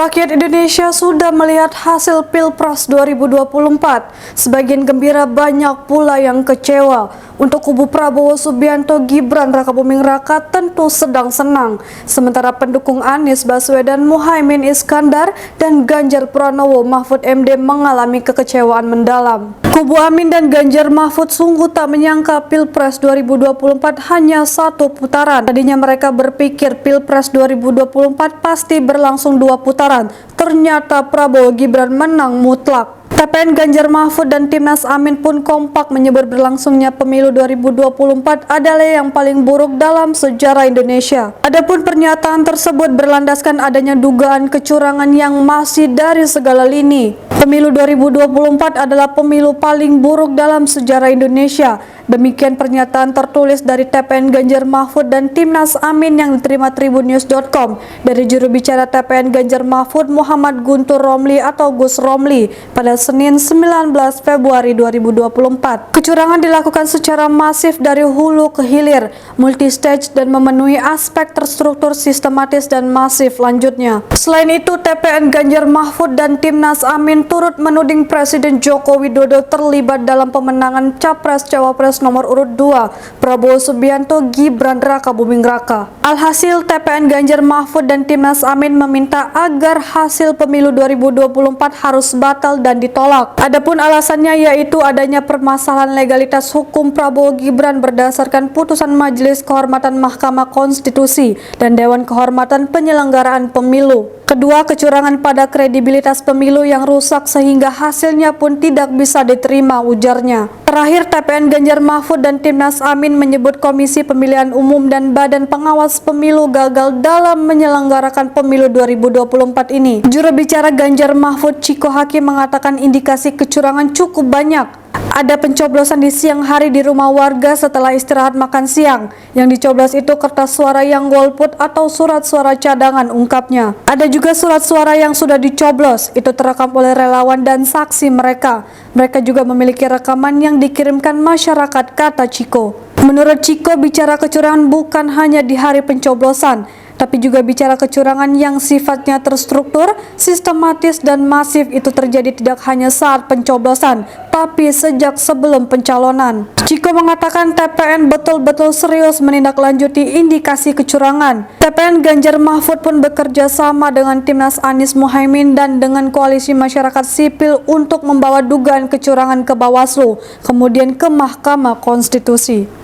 Rakyat Indonesia sudah melihat hasil Pilpres 2024. Sebagian gembira, banyak pula yang kecewa. Untuk kubu Prabowo Subianto, Gibran Rakabuming Raka tentu sedang senang. Sementara pendukung Anies Baswedan, Muhaimin Iskandar, dan Ganjar Pranowo Mahfud MD mengalami kekecewaan mendalam. Kubu Amin dan Ganjar Mahfud sungguh tak menyangka Pilpres 2024 hanya satu putaran. Tadinya mereka berpikir Pilpres 2024 pasti berlangsung dua putaran. Ternyata Prabowo Gibran menang mutlak. TPN Ganjar Mahfud dan Timnas Amin pun kompak menyebut berlangsungnya pemilu 2024 adalah yang paling buruk dalam sejarah Indonesia. Adapun pernyataan tersebut berlandaskan adanya dugaan kecurangan yang masih dari segala lini. Pemilu 2024 adalah pemilu paling buruk dalam sejarah Indonesia. Demikian pernyataan tertulis dari TPN Ganjar Mahfud dan Timnas Amin yang diterima tribunnews.com dari juru bicara TPN Ganjar Mahfud, Muhammad Guntur Romli atau Gus Romli, pada Senin 19 Februari 2024. Kecurangan dilakukan secara masif dari hulu ke hilir, multistage dan memenuhi aspek terstruktur, sistematis dan masif lanjutnya. Selain itu, TPN Ganjar Mahfud dan Timnas Amin turut menuding Presiden Joko Widodo terlibat dalam pemenangan Capres-Cawapres nomor urut 2 Prabowo Subianto Gibran Rakabuming Raka. Alhasil, TPN Ganjar Mahfud dan Timnas Amin meminta agar hasil pemilu 2024 harus batal dan ditolak. Adapun alasannya yaitu adanya permasalahan legalitas hukum Prabowo Gibran berdasarkan putusan Majelis Kehormatan Mahkamah Konstitusi dan Dewan Kehormatan Penyelenggaraan Pemilu. Kedua, kecurangan pada kredibilitas pemilu yang rusak sehingga hasilnya pun tidak bisa diterima, ujarnya. Terakhir, TPN Ganjar Mahfud dan Timnas Amin menyebut Komisi Pemilihan Umum dan Badan Pengawas Pemilu gagal dalam menyelenggarakan pemilu 2024 ini. Juru bicara Ganjar Mahfud, Ciko Hakim, mengatakan indikasi kecurangan cukup banyak. Ada pencoblosan di siang hari di rumah warga setelah istirahat makan siang. Yang dicoblos itu kertas suara yang golput atau surat suara cadangan, ungkapnya. Ada juga surat suara yang sudah dicoblos, itu terekam oleh relawan dan saksi mereka. Mereka juga memiliki rekaman yang dikirimkan masyarakat, kata Ciko. Menurut Ciko, bicara kecurangan bukan hanya di hari pencoblosan, tapi juga bicara kecurangan yang sifatnya terstruktur, sistematis, dan masif. Itu terjadi tidak hanya saat pencoblosan, tapi sejak sebelum pencalonan. Ciko mengatakan TPN betul-betul serius menindaklanjuti indikasi kecurangan. TPN Ganjar Mahfud pun bekerja sama dengan Timnas Anies Muhaimin dan dengan koalisi masyarakat sipil untuk membawa dugaan kecurangan ke Bawaslu, kemudian ke Mahkamah Konstitusi.